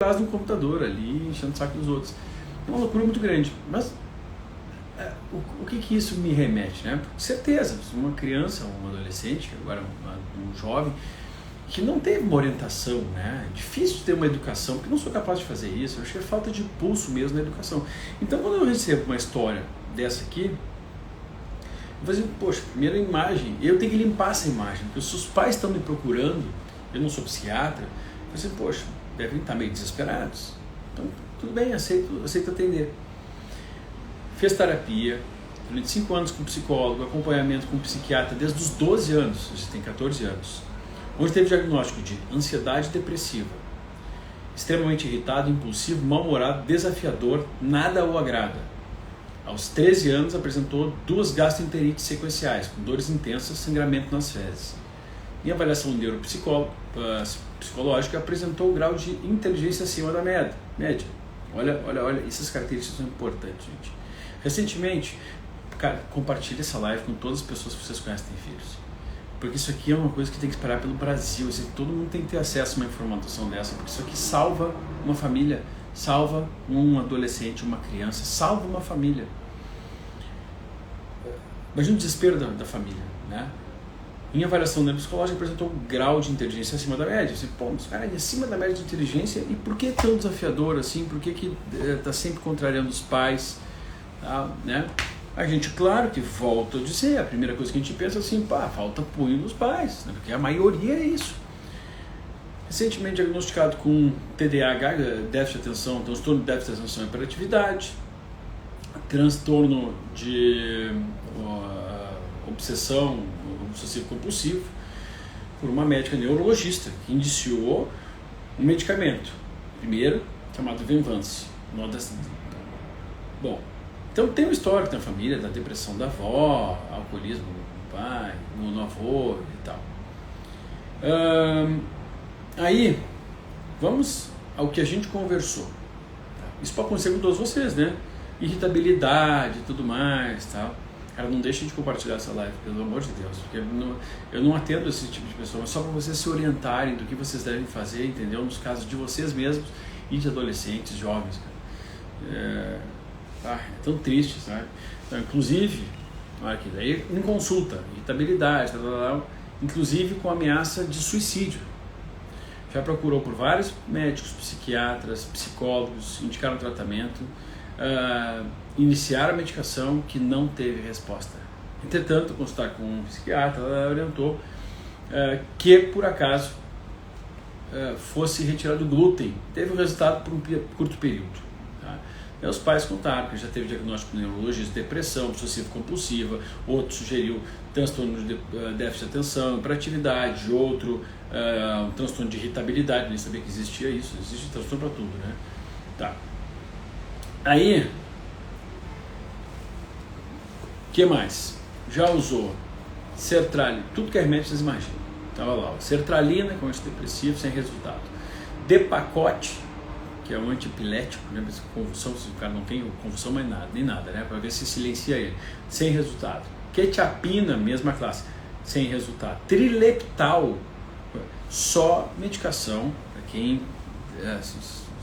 atrás de um computador ali, enchendo o saco dos outros. É uma loucura muito grande. Mas o que isso me remete, né? Com certeza, uma criança, um adolescente, agora um jovem, que não teve uma orientação, né? É difícil ter uma educação, porque não sou capaz de fazer isso. Eu acho que é falta de pulso mesmo na educação. Então, quando eu recebo uma história dessa aqui, eu vou dizer, poxa, primeira imagem, eu tenho que limpar essa imagem, porque se os pais estão me procurando, eu não sou psiquiatra, eu vou dizer, poxa, devem estar meio desesperados. Então, tudo bem, aceito atender. Fez terapia, durante 5 anos com psicólogo, acompanhamento com psiquiatra desde os 12 anos, você tem 14 anos, onde teve diagnóstico de ansiedade depressiva, extremamente irritado, impulsivo, mal-humorado, desafiador, nada o agrada. Aos 13 anos apresentou 2 gastroenterites sequenciais, com dores intensas, sangramento nas fezes. Em avaliação psicológica, apresentou o grau de inteligência acima da média. Olha, essas características são importantes, gente. Recentemente, cara, compartilhe essa live com todas as pessoas que vocês conhecem que têm filhos. Porque isso aqui é uma coisa que tem que esperar pelo Brasil. Todo mundo tem que ter acesso a uma informação dessa, porque isso aqui salva uma família, salva um adolescente, uma criança, salva uma família. Imagina o desespero da família, né? Em avaliação neuropsicológica apresentou um grau de inteligência acima da média. Você, pô, mas cara, é acima da média de inteligência, e por que é tão desafiador assim? Por que está sempre contrariando os pais? Tá, né? A gente, claro que volta a dizer, a primeira coisa que a gente pensa é assim, pá, falta apoio nos pais, né? Porque a maioria é isso. Recentemente diagnosticado com TDAH, déficit de atenção, transtorno de déficit de atenção e hiperatividade, transtorno de obsessão obsessivo compulsivo, por uma médica neurologista que indiciou um medicamento, primeiro, chamado Venvance. Bom, então tem uma história na família da depressão da avó, alcoolismo do pai, no avô e tal. Aí, vamos ao que a gente conversou. Isso pode acontecer com todos vocês, né? Irritabilidade e tudo mais, tal. Cara, não deixem de compartilhar essa live, pelo amor de Deus, porque eu não atendo esse tipo de pessoa, mas só para vocês se orientarem do que vocês devem fazer, entendeu? Nos casos de vocês mesmos e de adolescentes, jovens, cara. É tão triste, sabe? Então, inclusive, olha aqui, daí em consulta, irritabilidade, inclusive com ameaça de suicídio. Já procurou por vários médicos, psiquiatras, psicólogos, indicaram tratamento, iniciaram a medicação que não teve resposta. Entretanto, consultar com um psiquiatra, ela orientou que, por acaso, fosse retirado o glúten. Teve o resultado por um curto período. E os pais contaram que já teve diagnóstico de neurologista, depressão obsessiva compulsiva, outro sugeriu transtorno de déficit de atenção, hiperatividade, outro um transtorno de irritabilidade, nem sabia que existia isso, existe transtorno para tudo, né? Tá. Aí, o que mais? Já usou sertralina, tudo que é remédio vocês imaginam. Estava lá, sertralina com antidepressivo sem resultado. Depakote, que é um antiepilético, né? Convulsão, se o cara não tem convulsão, mas nada, nem nada, né? Para ver se silencia ele, sem resultado. Quetiapina, mesma classe, sem resultado. Trileptal, só medicação, para quem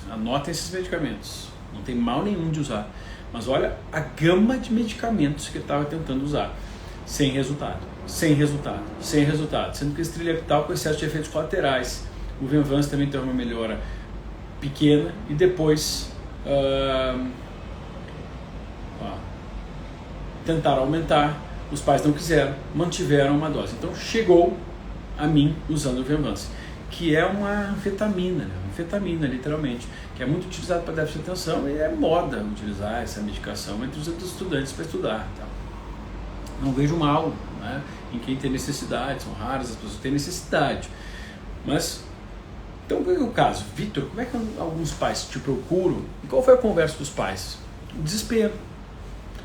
anotem esses medicamentos, não tem mal nenhum de usar, mas olha a gama de medicamentos que ele estava tentando usar, sem resultado, sendo que esse trileptal com excesso de efeitos colaterais. O Venvance também tem uma melhora pequena e depois tentaram aumentar, os pais não quiseram, mantiveram uma dose. Então chegou a mim usando o Venvance, que é uma anfetamina, né? Anfetamina literalmente, que é muito utilizado para déficit de atenção e é moda utilizar essa medicação entre os estudantes para estudar. Tá? Não vejo mal, né, em quem tem necessidade, são raras as pessoas que têm necessidade, mas então qual é o caso? Vitor, como é que alguns pais te procuram e qual foi a conversa dos pais? O desespero,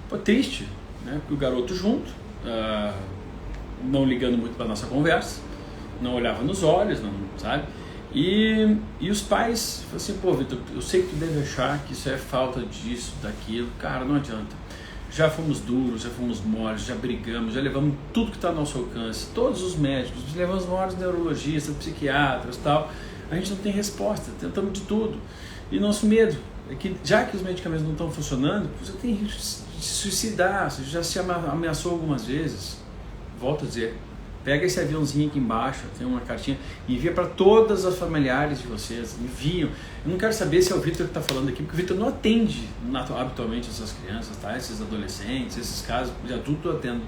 foi triste, né, porque o garoto junto, não ligando muito para a nossa conversa, não olhava nos olhos, não, sabe? E os pais falaram assim, pô, Vitor, eu sei que tu deve achar que isso é falta disso, daquilo, cara, não adianta. Já fomos duros, já fomos moles, já brigamos, já levamos tudo que está ao nosso alcance, todos os médicos, levamos os maiores neurologistas, psiquiatras e tal, A gente não tem resposta, tentamos de tudo. E nosso medo é que, já que os medicamentos não estão funcionando, você tem risco de se suicidar. Você já se ameaçou algumas vezes. Volto a dizer, pega esse aviãozinho aqui embaixo, tem uma cartinha, e envia para todas as familiares de vocês, enviam. Eu não quero saber se é o Vitor que está falando aqui, porque o Vitor não atende habitualmente essas crianças, tá? Esses adolescentes, esses casos de adulto eu atendo.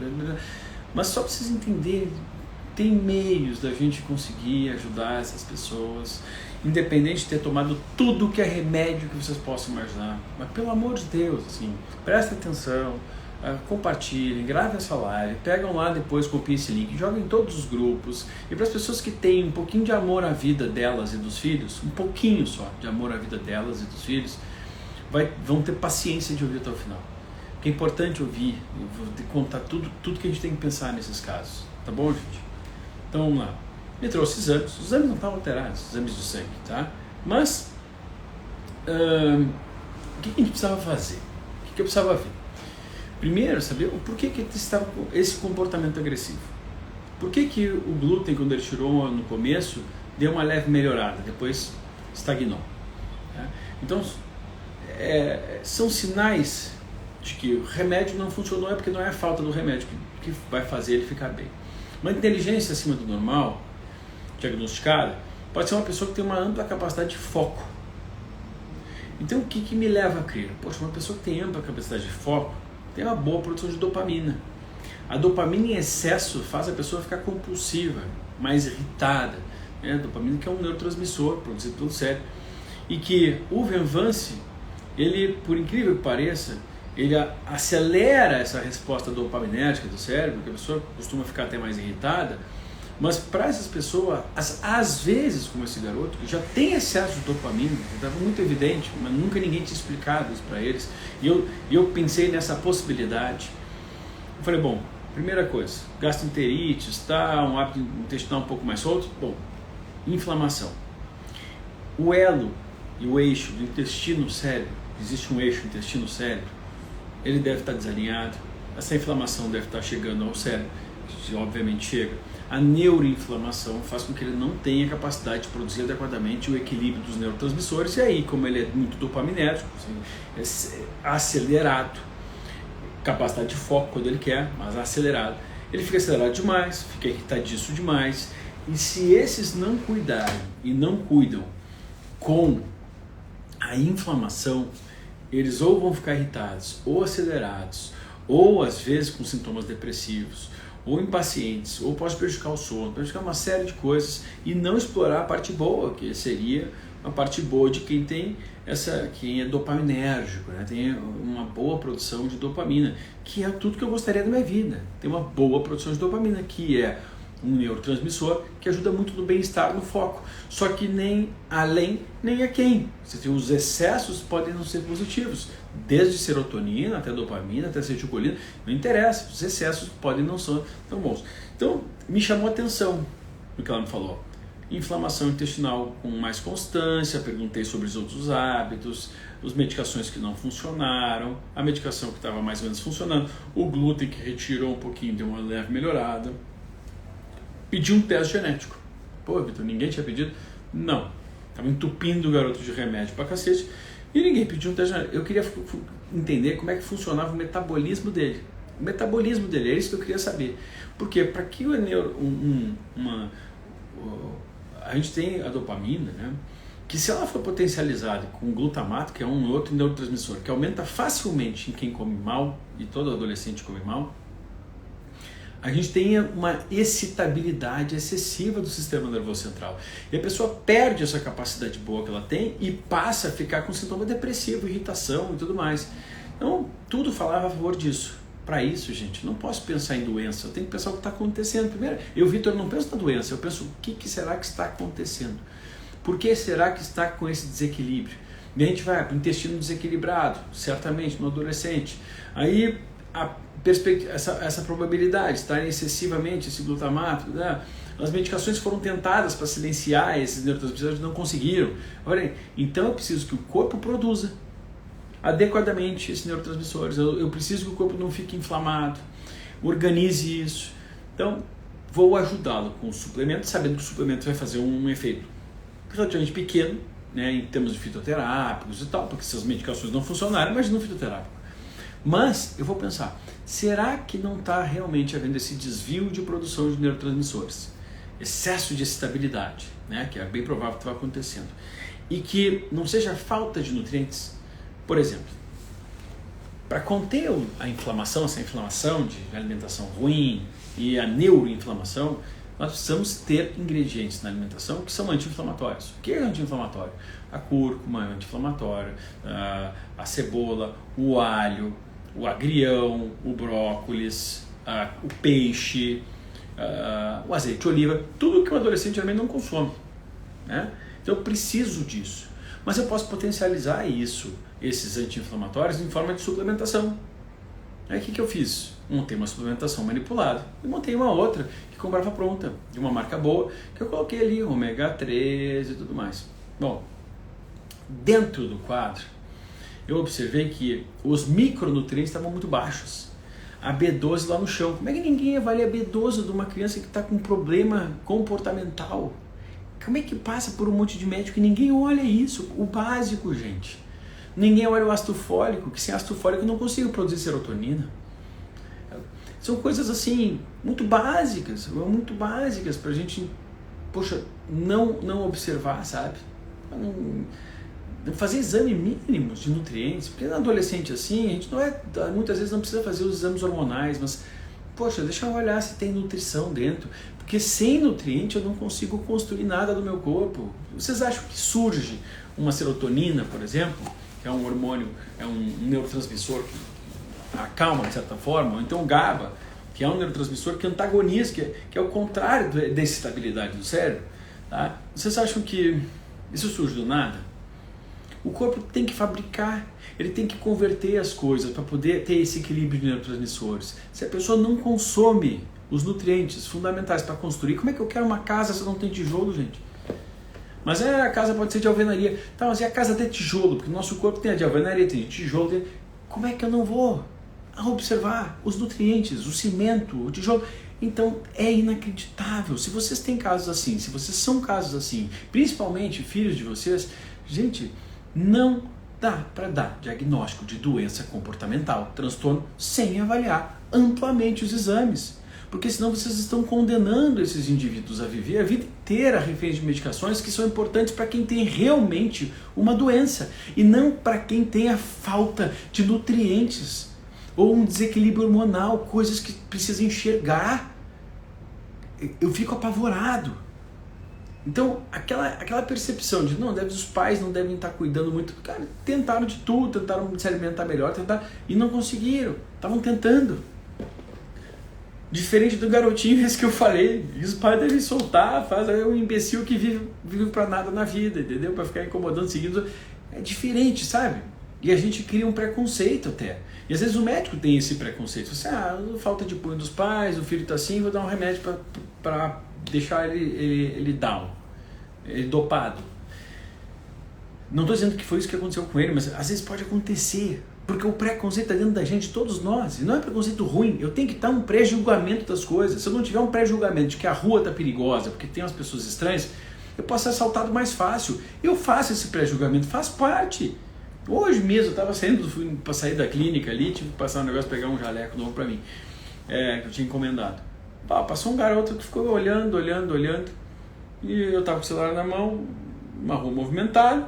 Mas só para vocês entenderem, tem meios da gente conseguir ajudar essas pessoas, independente de ter tomado tudo que é remédio que vocês possam imaginar. Mas pelo amor de Deus, assim, presta atenção, compartilhem, gravem essa live, pegam lá depois, copiem esse link, joguem em todos os grupos. E para as pessoas que têm um pouquinho de amor à vida delas e dos filhos, um pouquinho só de amor à vida delas e dos filhos, vão ter paciência de ouvir até o final. Porque é importante ouvir, eu vou contar tudo que a gente tem que pensar nesses casos. Tá bom, gente? Então vamos lá. Me trouxe exames. Os exames não estavam alterados, os exames de sangue, tá? Mas, o que a gente precisava fazer? O que eu precisava ver? Primeiro, saber o porquê que ele estava com esse comportamento agressivo. Por que o glúten, quando ele tirou no começo, deu uma leve melhorada, depois estagnou? Tá? Então, são sinais de que o remédio não funcionou, porque não é a falta do remédio que vai fazer ele ficar bem. Uma inteligência acima do normal, diagnosticada, pode ser uma pessoa que tem uma ampla capacidade de foco. Então, o que me leva a crer? Poxa, uma pessoa que tem ampla capacidade de foco tem uma boa produção de dopamina. A dopamina em excesso faz a pessoa ficar compulsiva, mais irritada. A dopamina, que é um neurotransmissor produzido pelo cérebro. E que o Venvance, ele, por incrível que pareça, ele acelera essa resposta dopaminérgica do cérebro, que a pessoa costuma ficar até mais irritada. Mas para essas pessoas, às vezes, como esse garoto, que já tem excesso de dopamina, que estava muito evidente, mas nunca ninguém tinha explicado isso para eles, e eu pensei nessa possibilidade. Eu falei, bom, primeira coisa, gastroenterite, um hábito intestinal um pouco mais solto, bom, inflamação. O elo e o eixo do intestino-cérebro, existe um eixo intestino-cérebro, ele deve estar desalinhado, essa inflamação deve estar chegando ao cérebro, que obviamente chega. A neuroinflamação faz com que ele não tenha capacidade de produzir adequadamente o equilíbrio dos neurotransmissores, e aí, como ele é muito dopaminérgico, assim, é acelerado, capacidade de foco quando ele quer, mas acelerado, ele fica acelerado demais, fica irritadiço demais, e se esses não cuidarem e não cuidam com a inflamação, eles ou vão ficar irritados, ou acelerados, ou às vezes com sintomas depressivos, ou impacientes, ou pode prejudicar o sono, prejudicar uma série de coisas e não explorar a parte boa, que seria a parte boa de quem é dopaminérgico, né? Tem uma boa produção de dopamina, que é tudo que eu gostaria da minha vida, ter uma boa produção de dopamina, que é um neurotransmissor que ajuda muito no bem-estar, no foco, só que nem além, nem aquém. Os excessos podem não ser positivos, desde serotonina até dopamina, até acetilcolina, não interessa, os excessos podem não ser tão bons. Então, me chamou a atenção o que ela me falou. Inflamação intestinal com mais constância, perguntei sobre os outros hábitos, as medicações que não funcionaram, a medicação que estava mais ou menos funcionando, o glúten que retirou um pouquinho, deu uma leve melhorada. Pedi um teste genético. Pô, Vitor, ninguém tinha pedido? Não. Estava entupindo o garoto de remédio pra cacete e ninguém pediu um teste genético. Eu queria entender como é que funcionava o metabolismo dele. O metabolismo dele, é isso que eu queria saber. Porque para que a gente tem a dopamina, né? Que se ela for potencializada com glutamato, que é um outro neurotransmissor, que aumenta facilmente em quem come mal, e todo adolescente come mal, a gente tem uma excitabilidade excessiva do sistema nervoso central. E a pessoa perde essa capacidade boa que ela tem e passa a ficar com sintoma depressivo, irritação e tudo mais. Então, tudo falava a favor disso. Para isso, gente, não posso pensar em doença, eu tenho que pensar o que está acontecendo. Primeiro, eu, Vitor, não penso na doença, eu penso o que será que está acontecendo. Por que será que está com esse desequilíbrio? E a gente vai para o intestino desequilibrado, certamente, no adolescente. Aí, essa probabilidade de estar excessivamente esse glutamato, né? As medicações foram tentadas para silenciar esses neurotransmissores, não conseguiram. Olha, então eu preciso que o corpo produza adequadamente esses neurotransmissores, eu preciso que o corpo não fique inflamado, organize isso. Então vou ajudá-lo com o suplemento, sabendo que o suplemento vai fazer um efeito relativamente pequeno, né, em termos de fitoterápicos e tal, porque essas medicações não funcionaram, imagina um fitoterápico. Mas eu vou pensar, será que não está realmente havendo esse desvio de produção de neurotransmissores? Excesso de estabilidade, né, que é bem provável que está acontecendo. E que não seja falta de nutrientes. Por exemplo, para conter a inflamação, essa inflamação de alimentação ruim e a neuroinflamação, nós precisamos ter ingredientes na alimentação que são anti-inflamatórios. O que é anti-inflamatório? A cúrcuma é anti-inflamatório, a cebola, o alho, o agrião, o brócolis, o peixe, o azeite de oliva, tudo que o adolescente geralmente não consome, né? Então eu preciso disso. Mas eu posso potencializar esses anti-inflamatórios em forma de suplementação. Aí o que eu fiz? Montei uma suplementação manipulada e montei uma outra que comprava pronta, de uma marca boa, que eu coloquei ali ômega 3 e tudo mais. Bom, dentro do quadro, eu observei que os micronutrientes estavam muito baixos. A B12 lá no chão. Como é que ninguém avalia a B12 de uma criança que está com problema comportamental? Como é que passa por um monte de médico e ninguém olha isso? O básico, gente. Ninguém olha o ácido fólico, que sem ácido fólico eu não consigo produzir serotonina. São coisas assim, muito básicas para a gente, poxa, não observar, sabe? Não fazer exame mínimos de nutrientes, porque na adolescente assim, a gente muitas vezes não precisa fazer os exames hormonais, mas, poxa, deixa eu olhar se tem nutrição dentro, porque sem nutriente eu não consigo construir nada do meu corpo. Vocês acham que surge uma serotonina, por exemplo, que é um hormônio, é um neurotransmissor que acalma de certa forma, ou então o GABA, que é um neurotransmissor que antagoniza, que é o contrário da excitabilidade do cérebro, tá? Vocês acham que isso surge do nada? O corpo tem que fabricar, ele tem que converter as coisas para poder ter esse equilíbrio de neurotransmissores. Se a pessoa não consome os nutrientes fundamentais para construir, como é que eu quero uma casa se não tem tijolo, gente? Mas a casa pode ser de alvenaria. Tá, mas e a casa de tijolo? Porque o nosso corpo tem a de alvenaria, tem de tijolo. Como é que eu não vou observar os nutrientes, o cimento, o tijolo? Então é inacreditável. Se vocês têm casos assim, se vocês são casos assim, principalmente filhos de vocês, gente, não dá para dar diagnóstico de doença comportamental, transtorno, sem avaliar amplamente os exames. Porque senão vocês estão condenando esses indivíduos a viver a vida inteira refém de medicações que são importantes para quem tem realmente uma doença e não para quem tem a falta de nutrientes ou um desequilíbrio hormonal, coisas que precisa enxergar. Eu fico apavorado. Então, aquela percepção de os pais não devem estar cuidando muito, cara, tentaram de tudo, tentaram se alimentar melhor, e não conseguiram, estavam tentando. Diferente do garotinho esse que eu falei, e os pais devem soltar, faz um imbecil que vive pra nada na vida, entendeu? Pra ficar incomodando, seguindo. É diferente, sabe? E a gente cria um preconceito até. E às vezes o médico tem esse preconceito. Você, falta de punho dos pais, o filho tá assim, vou dar um remédio pra deixar ele down, ele dopado. Não tô dizendo que foi isso que aconteceu com ele, mas às vezes pode acontecer. Porque o preconceito está dentro da gente, todos nós, e não é preconceito ruim, eu tenho que estar um pré-julgamento das coisas. Se eu não tiver um pré-julgamento de que a rua está perigosa, porque tem umas pessoas estranhas, eu posso ser assaltado mais fácil. Eu faço esse pré-julgamento, faz parte. Hoje mesmo eu estava fui para sair da clínica ali, tive que passar um negócio, pegar um jaleco novo para mim, que eu tinha encomendado. Passou um garoto que ficou olhando, e eu estava com o celular na mão, uma rua movimentada,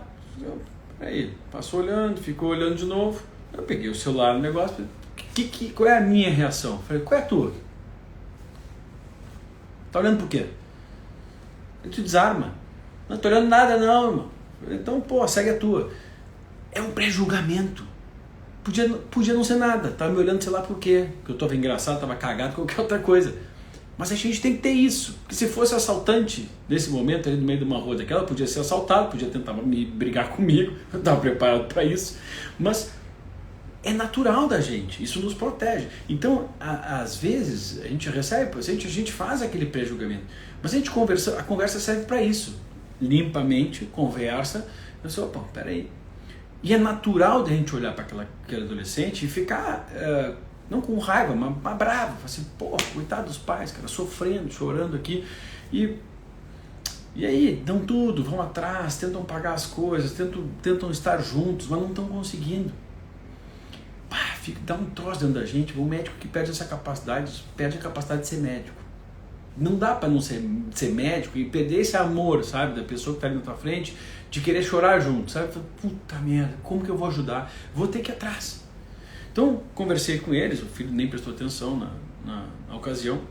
aí passou olhando, ficou olhando de novo. Eu peguei o celular no negócio, qual é a minha reação? Falei, qual é a tua? Tá olhando por quê? Ele te desarma. Não tô olhando nada não, irmão. Falei, então, segue a tua. É um pré-julgamento. Podia não ser nada. Tava me olhando, sei lá por quê. Porque eu tava engraçado, tava cagado, qualquer outra coisa. Mas a gente tem que ter isso. Porque se fosse assaltante, nesse momento, ali no meio de uma rua daquela, podia ser assaltado, podia tentar me brigar comigo. Eu tava preparado para isso. Mas é natural da gente, isso nos protege. Então, às vezes, a gente recebe paciente, a gente faz aquele pré-julgamento, mas a conversa serve para isso. Limpamente, conversa, eu sou, peraí. E é natural da gente olhar para aquele adolescente e ficar, não com raiva, mas bravo, assim, coitado dos pais, cara, sofrendo, chorando aqui. E E aí, dão tudo, vão atrás, tentam pagar as coisas, tentam estar juntos, mas não estão conseguindo. Dá um troço dentro da gente. O médico que perde essa capacidade, perde a capacidade de ser médico. Não dá para não ser médico e perder esse amor, sabe, da pessoa que está ali na tua frente, de querer chorar junto, sabe? Puta merda, como que eu vou ajudar? Vou ter que ir atrás. Então, conversei com eles, o filho nem prestou atenção na ocasião,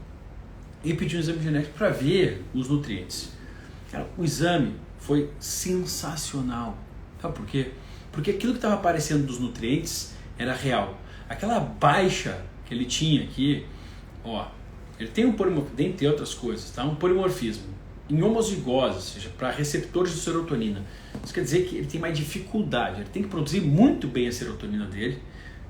e pedi um exame genético para ver os nutrientes. Cara, o exame foi sensacional. Sabe por quê? Porque aquilo que estava aparecendo dos nutrientes era real. Aquela baixa que ele tinha aqui, ó, ele tem dentre outras coisas, tá? Um polimorfismo em homozigose, ou seja, para receptores de serotonina. Isso quer dizer que ele tem mais dificuldade, ele tem que produzir muito bem a serotonina dele,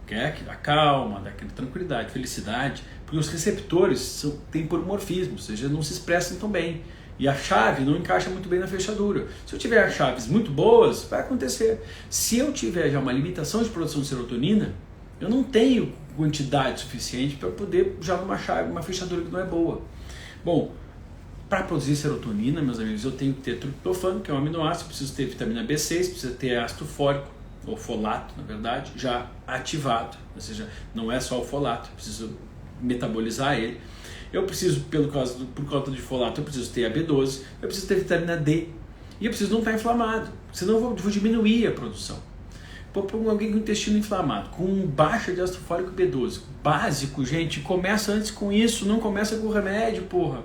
que é a calma, daquela tranquilidade, felicidade, porque os receptores têm polimorfismo, ou seja, não se expressam tão bem. E a chave não encaixa muito bem na fechadura. Se eu tiver chaves muito boas, vai acontecer. Se eu tiver já uma limitação de produção de serotonina, eu não tenho quantidade suficiente para poder usar uma fechadura que não é boa. Bom, para produzir serotonina, meus amigos, eu tenho que ter triptofano, que é um aminoácido, preciso ter vitamina B6, preciso ter ácido fólico, ou folato, na verdade, já ativado. Ou seja, não é só o folato, eu preciso metabolizar ele. Eu preciso, por causa de folato, eu preciso ter a B12, eu preciso ter vitamina D. E eu preciso não estar inflamado, senão eu vou diminuir a produção. Para alguém com intestino inflamado, com baixa de ácido fólico e B12, básico, gente, começa antes com isso, não começa com o remédio, porra.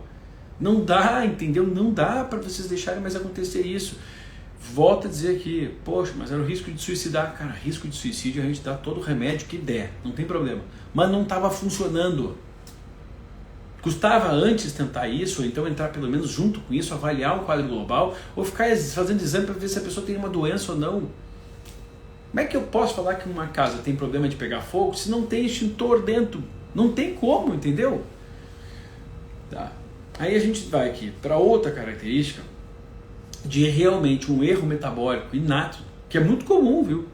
Não dá, entendeu? Não dá para vocês deixarem mais acontecer isso. Volto a dizer aqui, poxa, mas era o risco de suicidar. Cara, risco de suicídio a gente dá todo o remédio que der, não tem problema. Mas não estava funcionando. Custava antes tentar isso, ou então entrar pelo menos junto com isso, avaliar o quadro global, ou ficar fazendo exame para ver se a pessoa tem uma doença ou não. Como é que eu posso falar que uma casa tem problema de pegar fogo se não tem extintor dentro? Não tem como, entendeu? Tá. Aí a gente vai aqui para outra característica de realmente um erro metabólico inato, que é muito comum, viu?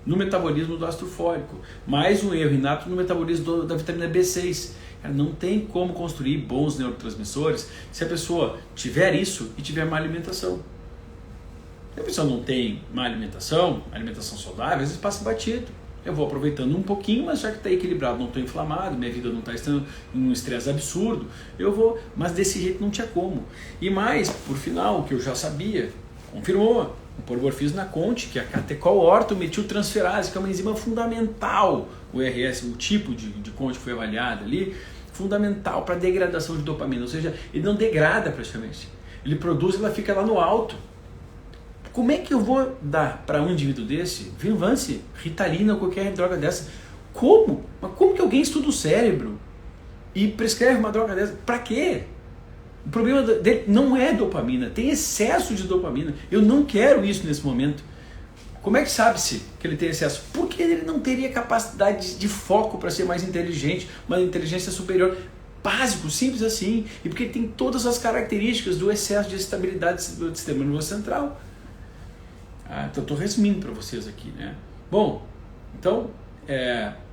No metabolismo do ácido fólico, mais um erro inato no metabolismo da vitamina B6. Não tem como construir bons neurotransmissores se a pessoa tiver isso e tiver má alimentação. Se a pessoa não tem má alimentação saudável, às vezes passa batido. Eu vou aproveitando um pouquinho, mas já que está equilibrado, não estou inflamado, minha vida não está estando em um estresse absurdo, eu vou, mas desse jeito não tinha como. E mais, por final, o que eu já sabia, confirmou, o polimorfismo na CONT, que é a catecol-ortometiltransferase, que é uma enzima fundamental, o RS, o tipo de CONT que foi avaliado ali, fundamental para a degradação de dopamina, ou seja, ele não degrada praticamente, ele produz, ela fica lá no alto. Como é que eu vou dar para um indivíduo desse, Vinvance, Ritalina ou qualquer droga dessa? Como? Mas como que alguém estuda o cérebro e prescreve uma droga dessa? Para quê? O problema dele não é dopamina, tem excesso de dopamina. Eu não quero isso nesse momento. Como é que sabe-se que ele tem excesso? Porque ele não teria capacidade de foco para ser mais inteligente, uma inteligência superior. Básico, simples assim. E porque ele tem todas as características do excesso de estabilidade do sistema nervoso central. Então estou resumindo para vocês aqui, né? Bom, então,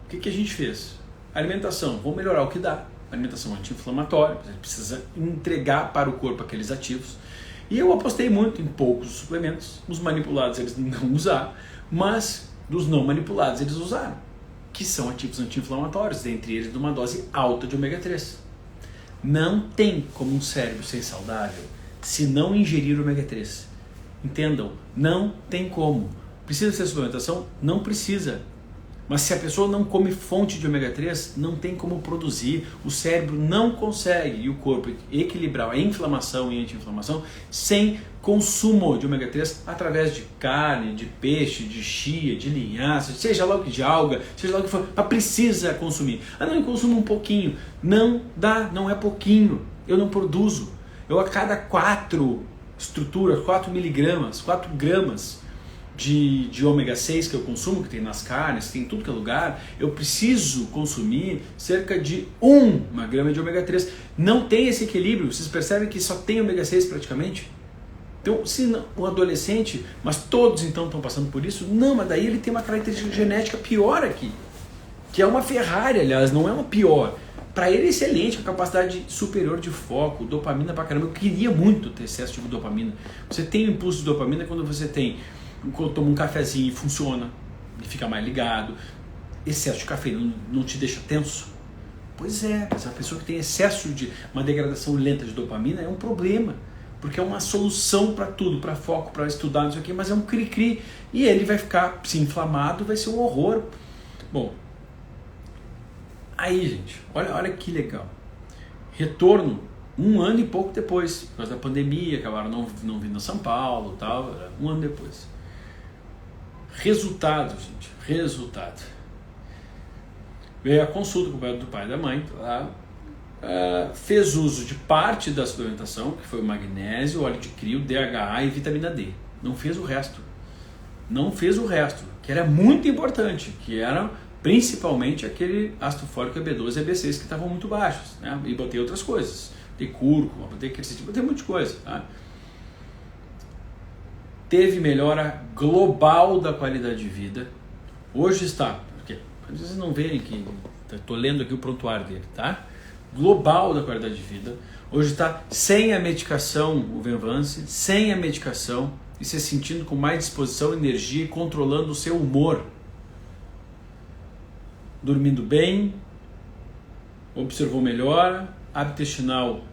o que a gente fez? Alimentação, vamos melhorar o que dá. Alimentação anti-inflamatória, a gente precisa entregar para o corpo aqueles ativos. E eu apostei muito em poucos suplementos. Os manipulados eles não usaram, mas dos não manipulados eles usaram, que são ativos anti-inflamatórios, dentre eles de uma dose alta de ômega 3. Não tem como um cérebro ser saudável se não ingerir ômega 3. Entendam, não tem como. Precisa ser suplementação? Não precisa. Mas se a pessoa não come fonte de ômega 3, não tem como produzir. O cérebro não consegue e o corpo equilibrar a inflamação e anti-inflamação sem consumo de ômega 3 através de carne, de peixe, de chia, de linhaça, seja lá o que de alga, seja lá o que for. Mas precisa consumir. Não, eu consumo um pouquinho. Não dá, não é pouquinho. Eu não produzo. Eu a cada 4 miligramas, 4 gramas de ômega 6 que eu consumo, que tem nas carnes, tem em tudo que é lugar, eu preciso consumir cerca de 1 grama de ômega 3. Não tem esse equilíbrio, vocês percebem que só tem ômega 6 praticamente? Então, se não, um adolescente, mas todos então estão passando por isso, não, mas daí ele tem uma característica genética pior aqui, que é uma Ferrari, aliás, não é uma pior. Para ele é excelente, a capacidade superior de foco, dopamina pra caramba. Eu queria muito ter excesso de dopamina. Você tem o impulso de dopamina quando você quando toma um cafezinho e funciona, e fica mais ligado. Excesso de cafeína não te deixa tenso? Pois é, mas a pessoa que tem excesso de uma degradação lenta de dopamina é um problema, porque é uma solução para tudo, para foco, para estudar, não sei o quê, mas é um cri-cri, e ele vai ficar se inflamado, vai ser um horror. Bom, aí gente, olha que legal, retorno 1 ano e pouco depois, por causa da pandemia, acabaram não vindo a São Paulo, tal, 1 ano depois. Resultado, gente, resultado. Veio a consulta com o pai e da mãe, tá? Fez uso de parte da suplementação, que foi o magnésio, óleo de crio, DHA e vitamina D. Não fez o resto. Não fez o resto, que era muito importante, que era principalmente aquele ácido fólico B12 e B6 que estavam muito baixos, né? E botei outras coisas. Botei cúrcuma, botei quercetina, botei um monte de coisa, tá? Teve melhora global da qualidade de vida. Hoje está... Às vezes não verem que estou lendo aqui o prontuário dele, tá? Global da qualidade de vida. Hoje está sem a medicação, o Venvance, sem a medicação e se sentindo com mais disposição, energia e controlando o seu humor. Dormindo bem, observou melhora, hábito intestinal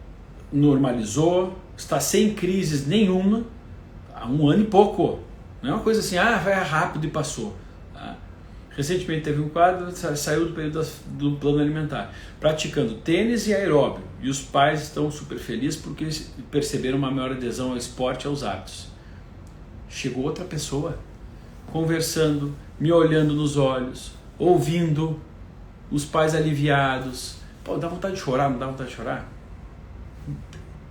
normalizou, está sem crises nenhuma, há 1 ano e pouco. Não é uma coisa assim, vai rápido e passou. Recentemente teve um quadro, saiu do período do plano alimentar, praticando tênis e aeróbio. E os pais estão super felizes porque perceberam uma maior adesão ao esporte e aos hábitos. Chegou outra pessoa, conversando, me olhando nos olhos, ouvindo, os pais aliviados. Pô, dá vontade de chorar, não dá vontade de chorar?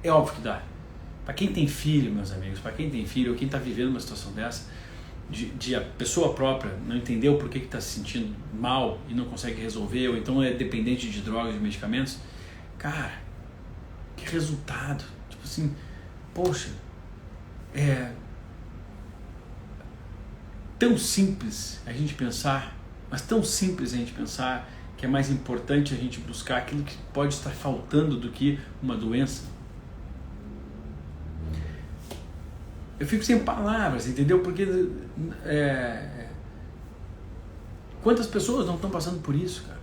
É óbvio que dá. Para quem tem filho, meus amigos, para quem tem filho ou quem está vivendo uma situação dessa, de a pessoa própria não entender o porquê que está se sentindo mal e não consegue resolver, ou então é dependente de drogas, de medicamentos, cara, que resultado, tipo assim, poxa, é tão simples a gente pensar, mas tão simples a gente pensar que é mais importante a gente buscar aquilo que pode estar faltando do que uma doença. Eu fico sem palavras, entendeu? Porque quantas pessoas não estão passando por isso, cara?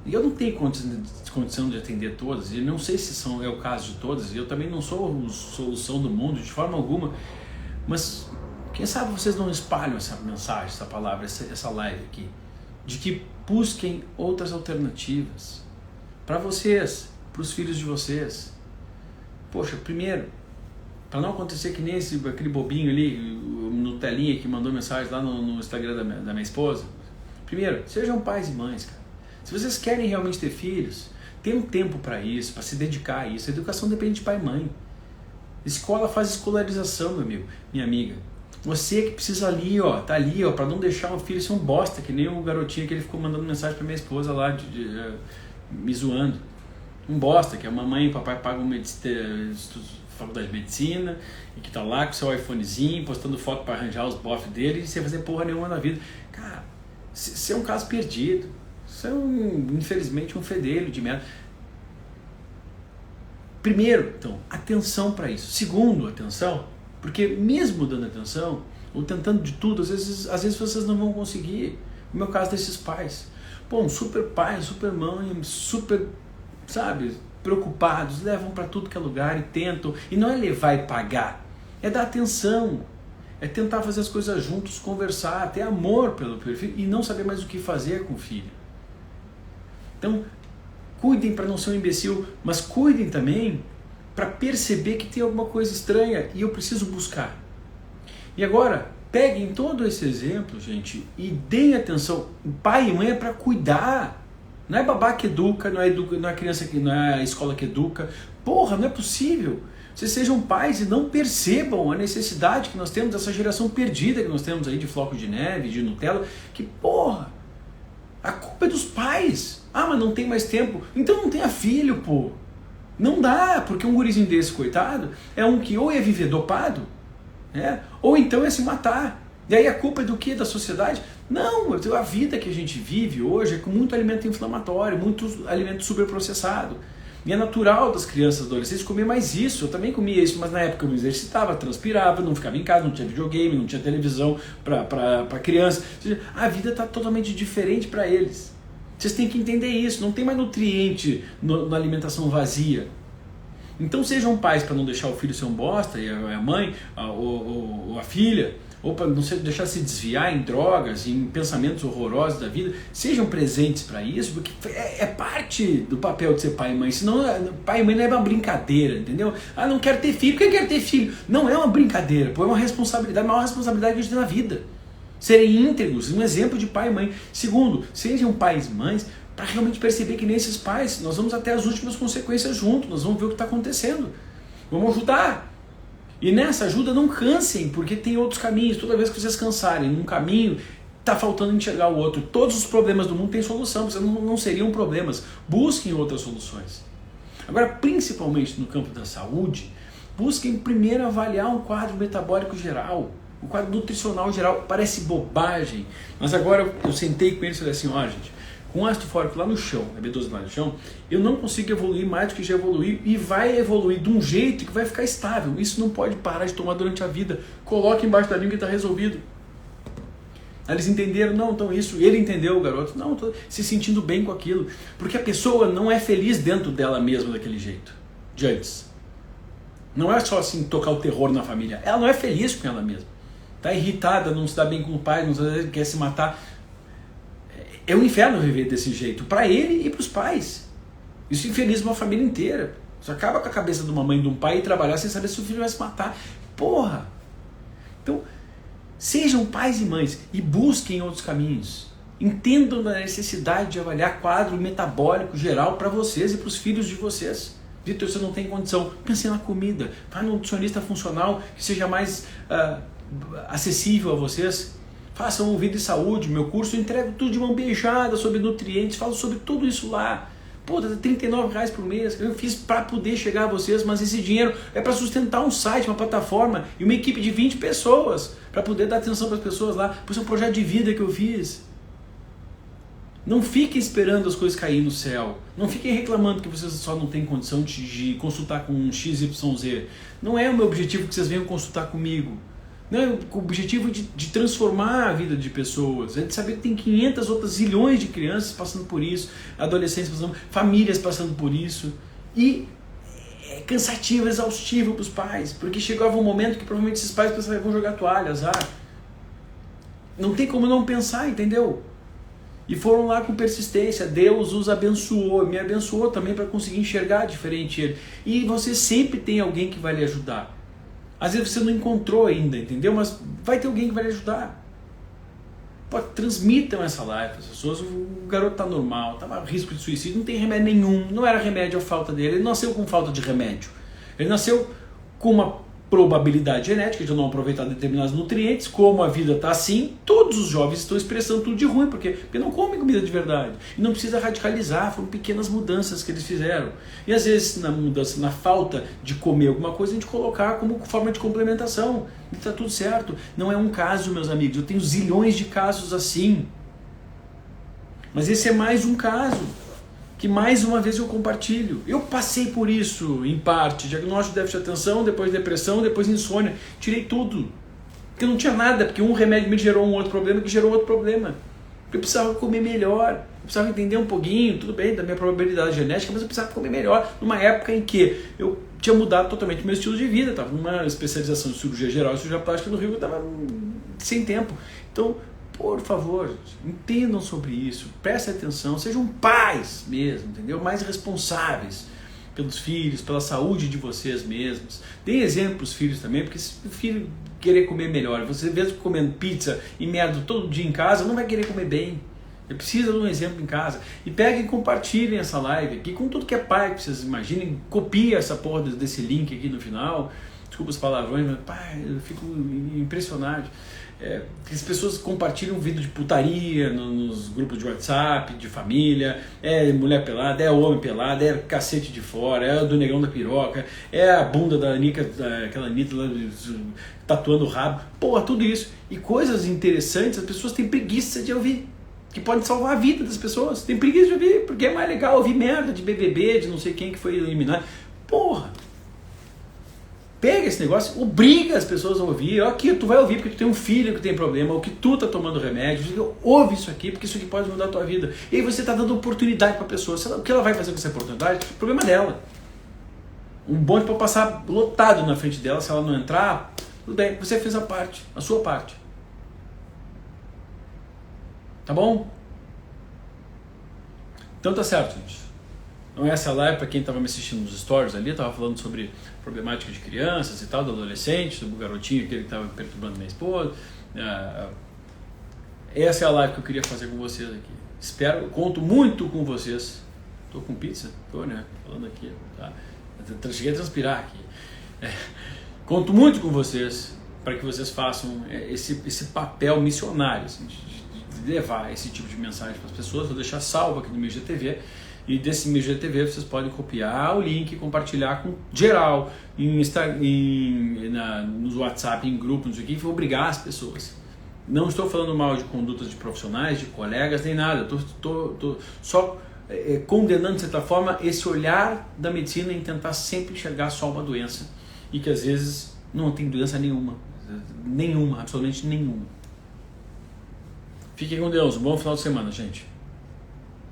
E eu não tenho condição de atender todas, e não sei se é o caso de todas, e eu também não sou a solução do mundo, de forma alguma, mas quem sabe vocês não espalham essa mensagem, essa palavra, essa live aqui, de que busquem outras alternativas para vocês, para os filhos de vocês. Poxa, primeiro, para não acontecer que nem aquele bobinho ali, o Nutelinha que mandou mensagem lá no Instagram da minha esposa. Primeiro, sejam pais e mães, cara. Se vocês querem realmente ter filhos, tenham tempo para isso, para se dedicar a isso. A educação depende de pai e mãe. Escola faz escolarização, meu amigo, minha amiga. Você que precisa ali, tá ali, para não deixar o filho ser um bosta, que nem o garotinho que ele ficou mandando mensagem para minha esposa lá, me zoando. Um bosta, que a mamãe e o papai pagam faculdade de medicina e que tá lá com seu iPhonezinho postando foto para arranjar os bofs dele sem fazer porra nenhuma na vida. Cara, isso é um caso perdido. Isso é infelizmente um fedelho de merda. Primeiro, então, atenção para isso. Segundo, atenção, porque mesmo dando atenção ou tentando de tudo, às vezes vocês não vão conseguir. No meu caso desses pais, um super pai, super mãe, super, sabe, preocupados, levam para tudo que é lugar e tentam, e não é levar e pagar, é dar atenção, é tentar fazer as coisas juntos, conversar, ter amor pelo filho e não saber mais o que fazer com o filho. Então, cuidem para não ser um imbecil, mas cuidem também para perceber que tem alguma coisa estranha e eu preciso buscar. E agora, peguem todo esse exemplo, gente, e deem atenção. Pai e mãe é para cuidar. Não é babá que educa, não é criança que não é a escola que educa. Porra, não é possível. Vocês sejam pais e não percebam a necessidade que nós temos, dessa geração perdida que nós temos aí de floco de neve, de Nutella, que porra, a culpa é dos pais. Ah, mas não tem mais tempo. Então não tenha filho, pô. Não dá, porque um gurizinho desse, coitado, é um que ou ia viver dopado, ou então ia se matar. E aí a culpa é do quê? Da sociedade? Não, a vida que a gente vive hoje é com muito alimento inflamatório, muito alimento superprocessado. E é natural das crianças e adolescentes comer mais isso. Eu também comia isso, mas na época eu me exercitava, transpirava, não ficava em casa, não tinha videogame, não tinha televisão para criança. Ou seja, a vida está totalmente diferente para eles. Vocês têm que entender isso, não tem mais nutriente na alimentação vazia. Então sejam pais para não deixar o filho ser um bosta, e a mãe, ou a filha, ou para não deixar se desviar em drogas, em pensamentos horrorosos da vida. Sejam presentes para isso, porque é parte do papel de ser pai e mãe. Senão, pai e mãe não é uma brincadeira, entendeu? Ah, não quero ter filho, quem quer ter filho? Não é uma brincadeira, pô, é uma responsabilidade, a maior responsabilidade que a gente tem na vida. Serem íntegros, um exemplo de pai e mãe. Segundo, sejam pais e mães para realmente perceber que nesses pais nós vamos até as últimas consequências juntos, nós vamos ver o que está acontecendo, vamos ajudar. E nessa ajuda não cansem, porque tem outros caminhos. Toda vez que vocês cansarem num caminho, está faltando enxergar o outro. Todos os problemas do mundo têm solução, vocês não seriam problemas. Busquem outras soluções. Agora, principalmente no campo da saúde, busquem primeiro avaliar um quadro metabólico geral, um quadro nutricional geral. Parece bobagem, mas agora eu sentei com eles e falei assim, ó, gente, com ácido fólico lá no chão, a B12 lá no chão, eu não consigo evoluir mais do que já evoluí, e vai evoluir de um jeito que vai ficar estável. Isso não pode parar de tomar durante a vida. Coloque embaixo da língua que está resolvido. Aí eles entenderam, não, então isso, ele entendeu, o garoto, não, estou se sentindo bem com aquilo. Porque a pessoa não é feliz dentro dela mesma daquele jeito, de antes. Não é só assim tocar o terror na família, ela não é feliz com ela mesma. Está irritada, não se dá bem com o pai, não quer se matar. É um inferno viver desse jeito, para ele e para os pais. Isso infeliza uma família inteira. Isso acaba com a cabeça de uma mãe e de um pai e trabalhar sem saber se o filho vai se matar. Porra! Então, sejam pais e mães e busquem outros caminhos. Entendam a necessidade de avaliar quadro metabólico geral para vocês e para os filhos de vocês. Vitor, você não tem condição. Pense na comida. Vai no nutricionista funcional que seja mais acessível a vocês. Façam um vídeo de saúde, meu curso, eu entrego tudo de mão beijada sobre nutrientes, falo sobre tudo isso lá. Pô, dá R$39 por mês, eu fiz para poder chegar a vocês, mas esse dinheiro é para sustentar um site, uma plataforma e uma equipe de 20 pessoas, para poder dar atenção para as pessoas lá. Pois é um projeto de vida que eu fiz. Não fiquem esperando as coisas caírem do céu. Não fiquem reclamando que vocês só não têm condição de consultar com um XYZ. Não é o meu objetivo que vocês venham consultar comigo. Não, com o objetivo de transformar a vida de pessoas, é de saber que tem 500 outras zilhões de crianças passando por isso, adolescentes passando, famílias passando por isso, e é cansativo, exaustivo para os pais, porque chegava um momento que provavelmente esses pais pensavam, vão jogar toalhas, não tem como não pensar, entendeu? E foram lá com persistência, Deus os abençoou, me abençoou também para conseguir enxergar diferente ele, e você sempre tem alguém que vai lhe ajudar. Às vezes você não encontrou ainda, entendeu? Mas vai ter alguém que vai lhe ajudar. Pô, transmitam essa live para as pessoas. O garoto está normal, estava a risco de suicídio, não tem remédio nenhum. Não era remédio a falta dele. Ele nasceu com falta de remédio. Ele nasceu com uma probabilidade genética de não aproveitar determinados nutrientes. Como a vida está assim, todos os jovens estão expressando tudo de ruim. Porque não comem comida de verdade. E não precisa radicalizar, foram pequenas mudanças que eles fizeram. E às vezes na mudança, na falta de comer alguma coisa, a gente colocar como forma de complementação. E está tudo certo. Não é um caso, meus amigos. Eu tenho zilhões de casos assim. Mas esse é mais um caso que mais uma vez eu compartilho. Eu passei por isso, em parte. Diagnóstico de déficit de atenção, depois depressão, depois insônia. Tirei tudo. Porque não tinha nada, porque um remédio me gerou um outro problema, que gerou outro problema. Eu precisava comer melhor, eu precisava entender um pouquinho, tudo bem, da minha probabilidade genética, mas eu precisava comer melhor, numa época em que eu tinha mudado totalmente meu estilo de vida, estava numa especialização de cirurgia geral e cirurgia plástica no Rio, eu estava sem tempo. Então, por favor, entendam sobre isso, prestem atenção, sejam pais mesmo, entendeu? Mais responsáveis pelos filhos, pela saúde de vocês mesmos. Deem exemplo para os filhos também, porque se o filho querer comer melhor, você mesmo comendo pizza e merda todo dia em casa, não vai querer comer bem. Ele precisa de um exemplo em casa. E peguem e compartilhem essa live aqui com tudo que é pai, que vocês imaginem, copiem essa porra desse link aqui no final. Desculpa os palavrões, mas pai, eu fico impressionado. que as pessoas compartilham vídeo de putaria nos grupos de WhatsApp, de família, é mulher pelada, é homem pelado, é cacete de fora, é do negão da piroca, é a bunda da Anitta, aquela Anitta lá, tatuando o rabo, porra, tudo isso. E coisas interessantes, as pessoas têm preguiça de ouvir, que pode salvar a vida das pessoas. Tem preguiça de ouvir, porque é mais legal ouvir merda de BBB, de não sei quem que foi eliminado. Porra! Pega esse negócio, obriga as pessoas a ouvir. Aqui, tu vai ouvir porque tu tem um filho que tem problema, ou que tu tá tomando remédio. Ouve isso aqui, porque isso aqui pode mudar a tua vida. E aí você tá dando oportunidade pra pessoa. O que ela vai fazer com essa oportunidade? O problema é dela. Um bonde para passar lotado na frente dela, se ela não entrar, tudo bem, você fez a sua parte. Tá bom? Então tá certo, gente. Então essa live, para quem estava me assistindo nos stories ali, estava falando sobre problemática de crianças e tal, do adolescente, sobre o garotinho aquele que estava perturbando minha esposa. Essa é a live que eu queria fazer com vocês aqui. Conto muito com vocês. Tô com pizza? Tô, né? Falando aqui, tá? Cheguei a transpirar aqui. Conto muito com vocês para que vocês façam esse papel missionário, assim, de levar esse tipo de mensagem para as pessoas. Vou deixar salvo aqui no meu IGTV. E desse meu IGTV vocês podem copiar o link e compartilhar com geral nos WhatsApp, em grupos, não sei o que, e obrigar as pessoas. Não estou falando mal de condutas de profissionais, de colegas, nem nada. Estou só condenando, de certa forma, esse olhar da medicina em tentar sempre enxergar só uma doença. E que às vezes não tem doença nenhuma. Nenhuma, absolutamente nenhuma. Fiquem com Deus. Um bom final de semana, gente.